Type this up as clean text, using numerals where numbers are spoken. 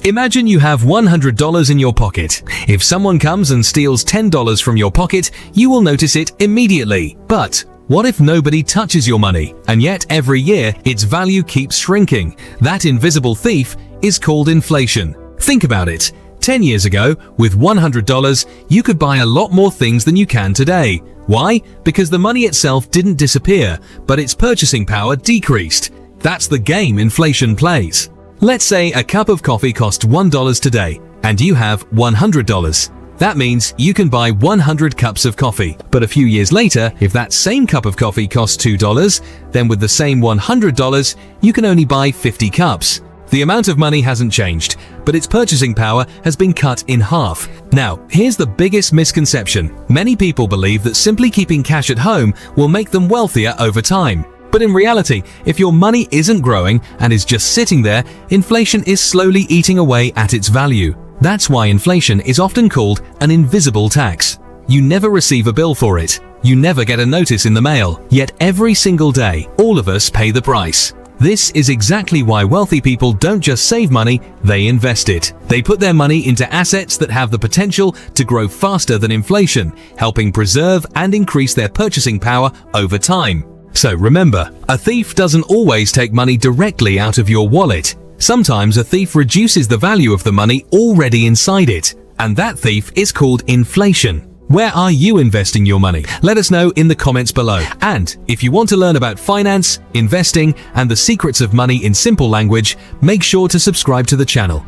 Imagine you have $100 in your pocket. If someone comes and steals $10 from your pocket, you will notice it immediately. But what if nobody touches your money, and yet every year its value keeps shrinking? That invisible thief is called inflation. Think about it. 10 years ago, with $100, you could buy a lot more things than you can today. Why? Because the money itself didn't disappear, but its purchasing power decreased. That's the game inflation plays. Let's say a cup of coffee costs $1 today, and you have $100. That means you can buy 100 cups of coffee. But a few years later, if that same cup of coffee costs $2, then with the same $100, you can only buy 50 cups. The amount of money hasn't changed, but its purchasing power has been cut in half. Now, here's the biggest misconception. Many people believe that simply keeping cash at home will make them wealthier over time. But in reality, if your money isn't growing and is just sitting there, inflation is slowly eating away at its value. That's why inflation is often called an invisible tax. You never receive a bill for it. You never get a notice in the mail. Yet every single day, all of us pay the price. This is exactly why wealthy people don't just save money, they invest it. They put their money into assets that have the potential to grow faster than inflation, helping preserve and increase their purchasing power over time. So remember, a thief doesn't always take money directly out of your wallet. Sometimes a thief reduces the value of the money already inside it, and that thief is called inflation. Where are you investing your money? Let us know in the comments below. And if you want to learn about finance, investing, and the secrets of money in simple language, make sure to subscribe to the channel.